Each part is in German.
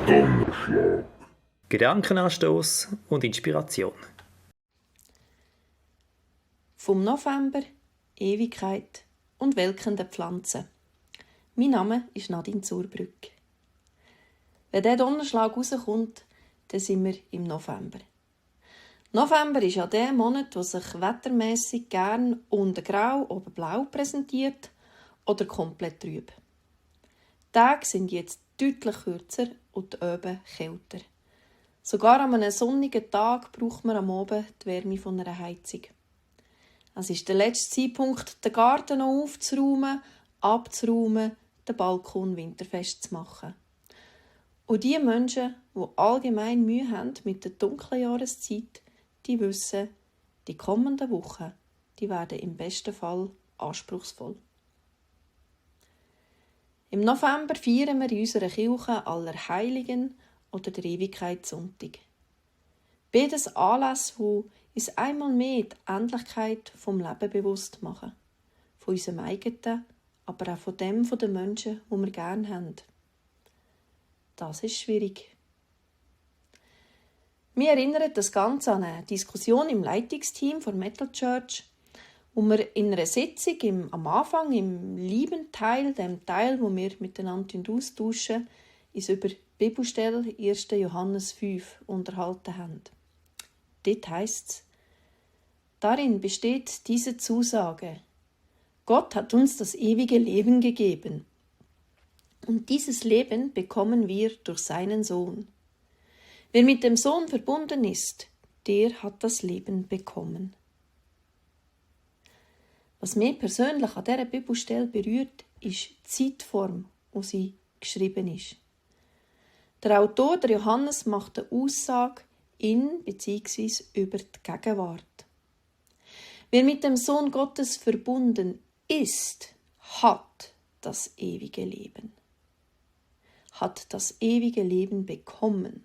Donnerschlag. Gedankenanstoß und Inspiration. Vom November, Ewigkeit und welkende Pflanzen. Mein Name ist Nadine Zurbrück. Wenn der Donnerschlag rauskommt, dann sind wir im November. November ist ja der Monat, der sich wettermässig gern unten grau, oben blau präsentiert oder komplett trüb. Die Tage sind jetzt deutlich kürzer und die Öben kälter. Sogar an einem sonnigen Tag braucht man am Abend die Wärme von einer Heizung. Es ist der letzte Zeitpunkt, den Garten noch aufzuräumen, abzuräumen, den Balkon winterfest zu machen. Und die Menschen, die allgemein Mühe haben mit der dunklen Jahreszeit, die wissen, die kommenden Wochen, die werden im besten Fall anspruchsvoll. Im November feiern wir in unserer Kirche Allerheiligen oder der Ewigkeitssonntag. Beides Anlässe, die uns einmal mehr die Endlichkeit vom Leben bewusst machen. Von unserem eigenen, aber auch von dem der Menschen, die wir gerne haben. Das ist schwierig. Wir erinnern das Ganze an eine Diskussion im Leitungsteam von Metal Church, wo wir in einer Sitzung am Anfang, im lieben Teil, dem Teil, wo wir miteinander austauschen, uns über die Bibelstelle 1. Johannes 5 unterhalten haben. Dort heisst es: Darin besteht diese Zusage: Gott hat uns das ewige Leben gegeben. Und dieses Leben bekommen wir durch seinen Sohn. Wer mit dem Sohn verbunden ist, der hat das Leben bekommen. Was mich persönlich an dieser Bibelstelle berührt, ist die Zeitform, wo sie geschrieben ist. Der Autor, der Johannes, macht eine Aussage in bzw. über die Gegenwart. Wer mit dem Sohn Gottes verbunden ist, hat das ewige Leben. Hat das ewige Leben bekommen.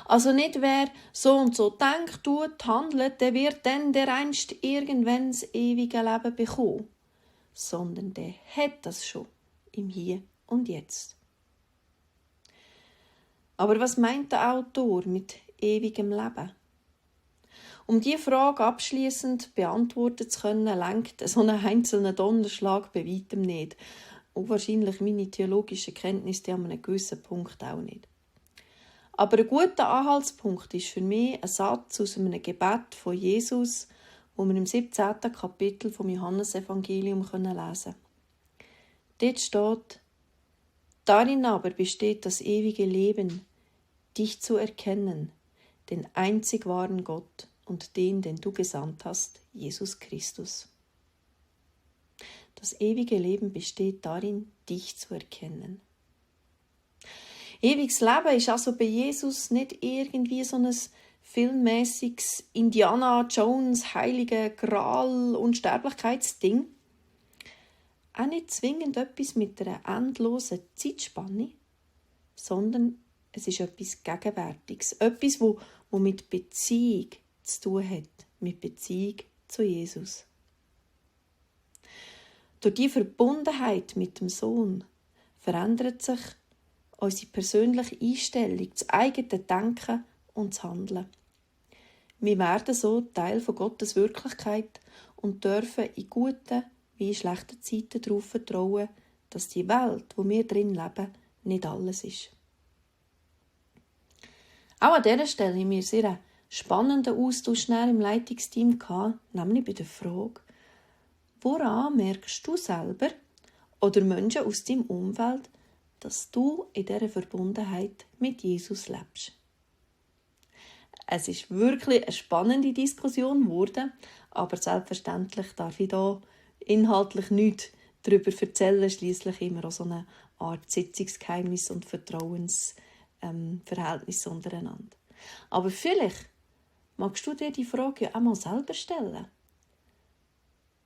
Also nicht wer so und so denkt, tut, handelt, der wird dann dereinst irgendwann das ewige Leben bekommen, sondern der hat das schon im Hier und Jetzt. Aber was meint der Autor mit ewigem Leben? Um diese Frage abschliessend beantworten zu können, lenkt so ein einzelner Donnerschlag bei weitem nicht. Und wahrscheinlich meine theologischen Kenntnisse an einem gewissen Punkt auch nicht. Aber ein guter Anhaltspunkt ist für mich ein Satz aus einem Gebet von Jesus, wo wir im 17. Kapitel vom Johannesevangelium lesen können. Dort steht: Darin aber besteht das ewige Leben, dich zu erkennen, den einzig wahren Gott und den du gesandt hast, Jesus Christus. Das ewige Leben besteht darin, dich zu erkennen. Ewiges Leben ist also bei Jesus nicht irgendwie so ein filmmäßiges Indiana Jones, Heilige Gral, Unsterblichkeitsding. Auch nicht zwingend etwas mit einer endlosen Zeitspanne, sondern es ist etwas Gegenwärtiges, etwas, wo mit Beziehung zu tun hat, mit Beziehung zu Jesus. Durch die Verbundenheit mit dem Sohn verändert sich unsere persönliche Einstellung, das eigene Denken und das Handeln. Wir werden so Teil von Gottes Wirklichkeit und dürfen in guten wie in schlechten Zeiten darauf vertrauen, dass die Welt, wo wir drin leben, nicht alles ist. Auch an dieser Stelle haben wir sehr einen spannenden Austausch im Leitungsteam gehabt, nämlich bei der Frage: Woran merkst du selber oder Menschen aus deinem Umfeld, dass du in dieser Verbundenheit mit Jesus lebst? Es ist wirklich eine spannende Diskussion geworden, aber selbstverständlich darf ich da inhaltlich nichts darüber erzählen, schliesslich immer auch so eine Art Sitzungsgeheimnis und Vertrauensverhältnis untereinander. Aber vielleicht magst du dir die Frage ja auch mal selber stellen.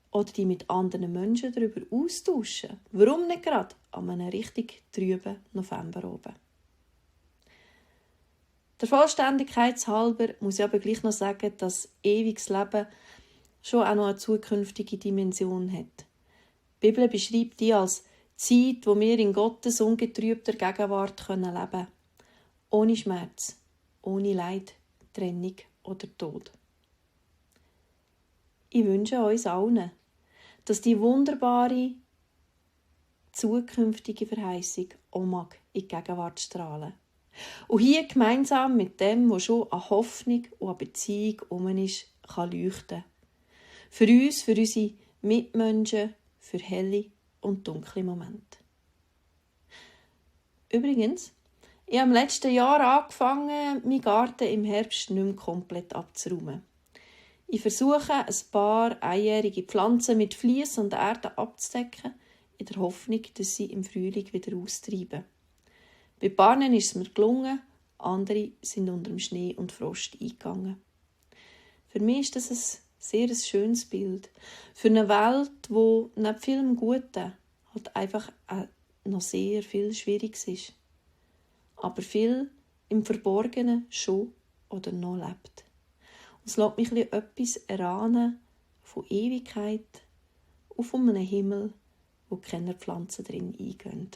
Oder die mit anderen Menschen darüber austauschen. Warum nicht gerade an einem richtig trüben Novemberabend? Der Vollständigkeit halber muss ich aber gleich noch sagen, dass ewiges Leben schon auch noch eine zukünftige Dimension hat. Die Bibel beschreibt die als Zeit, wo wir in Gottes ungetrübter Gegenwart leben können. Ohne Schmerz, ohne Leid, Trennung oder Tod. Ich wünsche uns allen, dass die wunderbare zukünftige Verheißung auch mag in die Gegenwart strahlen. Und hier gemeinsam mit dem, was schon an Hoffnung und an Beziehung um ist, kann leuchten. Für uns, für unsere Mitmenschen, für helle und dunkle Momente. Übrigens, ich habe im letzten Jahr angefangen, meinen Garten im Herbst nicht mehr komplett abzuräumen. Ich versuche, ein paar einjährige Pflanzen mit Vlies und Erde abzudecken, in der Hoffnung, dass sie im Frühling wieder austreiben. Bei Barnen ist es mir gelungen, andere sind unter dem Schnee und Frost eingegangen. Für mich ist das ein sehr schönes Bild. Für eine Welt, wo neben vielem Guten halt einfach noch sehr viel Schwieriges ist. Aber viel im Verborgenen schon oder noch lebt. Und es lässt mich etwas erahnen von Ewigkeit und von einem Himmel, wo keine Pflanzen drin eingehen.